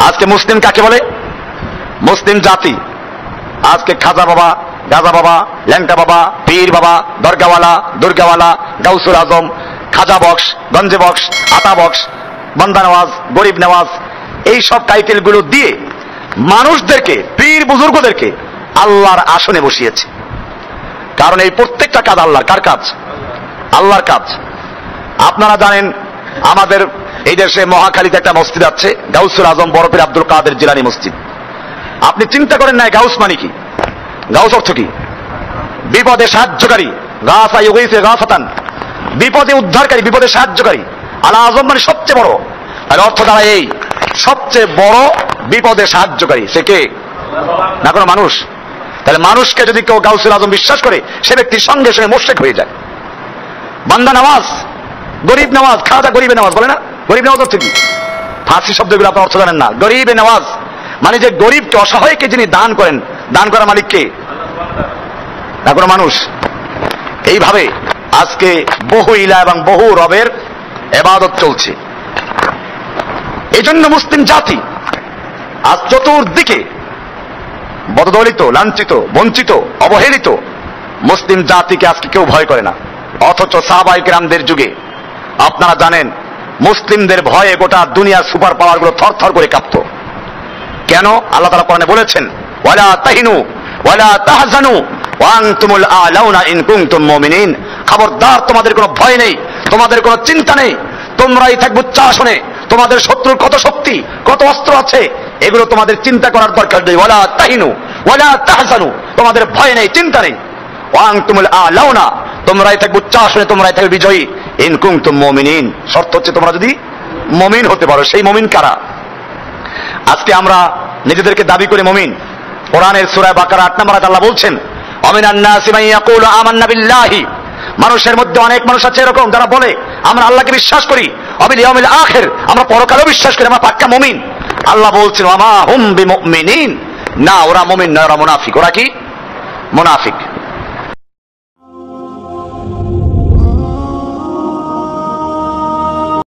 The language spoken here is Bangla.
আজকে মুসলিম কাকে বলে? মুসলিম জাতি। আজকে খাজা বাবা, গাজা বাবা, ল্যাংটা বাবা, পীর বাবা, দরগাওয়ালা, দুর্গাওয়ালা, গাউসুল আজম, খাজা বক্স, গঞ্জে বক্স, আতা বক্স, বান্দা নওয়াজ, গরিব নওয়াজ, এই সব টাইটেল গুলো দিয়ে মানুষদেরকে, পীর বুজুর্গদেরকে আল্লাহর আসনে বসিয়েছে। কারণ এই প্রত্যেকটা কাজ আল্লাহর। কার কাজ? আল্লাহর কাজ। আপনারা জানেন আমাদের এই দেশে মহাখালীতে একটা মসজিদ আছে, গাউসুল আজম বড় পীর আব্দুল কাদের জিলানী মসজিদ। আপনি চিন্তা করেন না গাউস মানে কি? গাউস অর্থ কি? বিপদে সাহায্যকারী। গাফা ইউগিসে গাফাতান, বিপদে উদ্ধারকারী, বিপদে সাহায্যকারী। আল আজম মানে সবচেয়ে বড়। আর অর্থ দ্বারা এই সবচেয়ে বড় বিপদে সাহায্যকারী। সে কে? না কোনো মানুষ। তাহলে মানুষকে যদি কেউ গাউসুল আজম বিশ্বাস করে, সে ব্যক্তির সঙ্গে সঙ্গে মুশরিক হয়ে যায়। বান্দা নওয়াজ, গরিব নওয়াজ, খাজা গরিবে নওয়াজ বলে না? গরিব নওয়াজ অর্থ কি? ফার্সি শব্দগুলো আপনার অর্থ জানেন না। গরিবে নওয়াজ মানে যে গরিবকে, অসহায়কে যিনি দান করেন, দান করা মালিককে, না কোনো মানুষ। এইভাবে আজকে বহু ইলা এবং বহু রবের ইবাদত চলছে। এই জন্য মুসলিম জাতি আজ চতুর্দিকে বদদলিত, লাঞ্ছিত, বঞ্চিত, অবহেলিত। মুসলিম জাতিকে আজকে কেউ ভয় করে না। অথচ সাহাবায়ে কেরামদের যুগে আপনারা জানেন মুসলিমদের ভয়ে গোটা দুনিয়ার সুপার পাওয়ার গুলো থর থর করে কাঁপত। কেন? আল্লাহ তাআলা কোরআনে বলেছেন, ওয়ালা তাহিনু ওয়ালা তাহজানু ওয়া আনতুমুল আ'লাউনা ইন কুনতুম মুমিনিন। খবরদার, তোমাদের কোনো ভয় নেই, তোমাদের কোনো চিন্তা নেই, তোমরাই থাকবে উচ্চ আসনে। তোমাদের শত্রুর কত শক্তি, কত অস্ত্র আছে, এগুলো তোমাদের চিন্তা করার দরকার নেই। ওয়ালা তাহিনু ওয়ালা তাহজানু, তোমাদের ভয় নেই, চিন্তা নেই। ওয়া আনতুমুল আ'লাউনা, তোমরাই থাকবে উচ্চ আসনে, তোমরাই থাকবে বিজয়ী। ইন কুনতুম মুমিনিন, শর্ত হচ্ছে তোমরা যদি মুমিন হতে পারো। সেই মুমিন কারা? আজকে আমরা নিজেদেরকে দাবি করে মুমিন। কোরআনের সূরা বাকারা 8 নম্বর আয়াতে আল্লাহ বলছেন, ওয়ামিনান নাসি মান ইয়াকুলু আমান্না বিল্লাহি, মানুষের মধ্যে অনেক মানুষ আছে এরকম যারা বলে আমরা আল্লাহকে বিশ্বাস করি, ওয়াবিল ইয়াউমিল আখির, আমরা পরকালেও বিশ্বাস করি, আমরা পাক্কা মুমিন। আল্লাহ বলছেন, ওয়ামা হুম বিমুমিনিন, না ওরা মুমিন নয়, ওরা মুনাফিক। ওরা কি? মুনাফিক।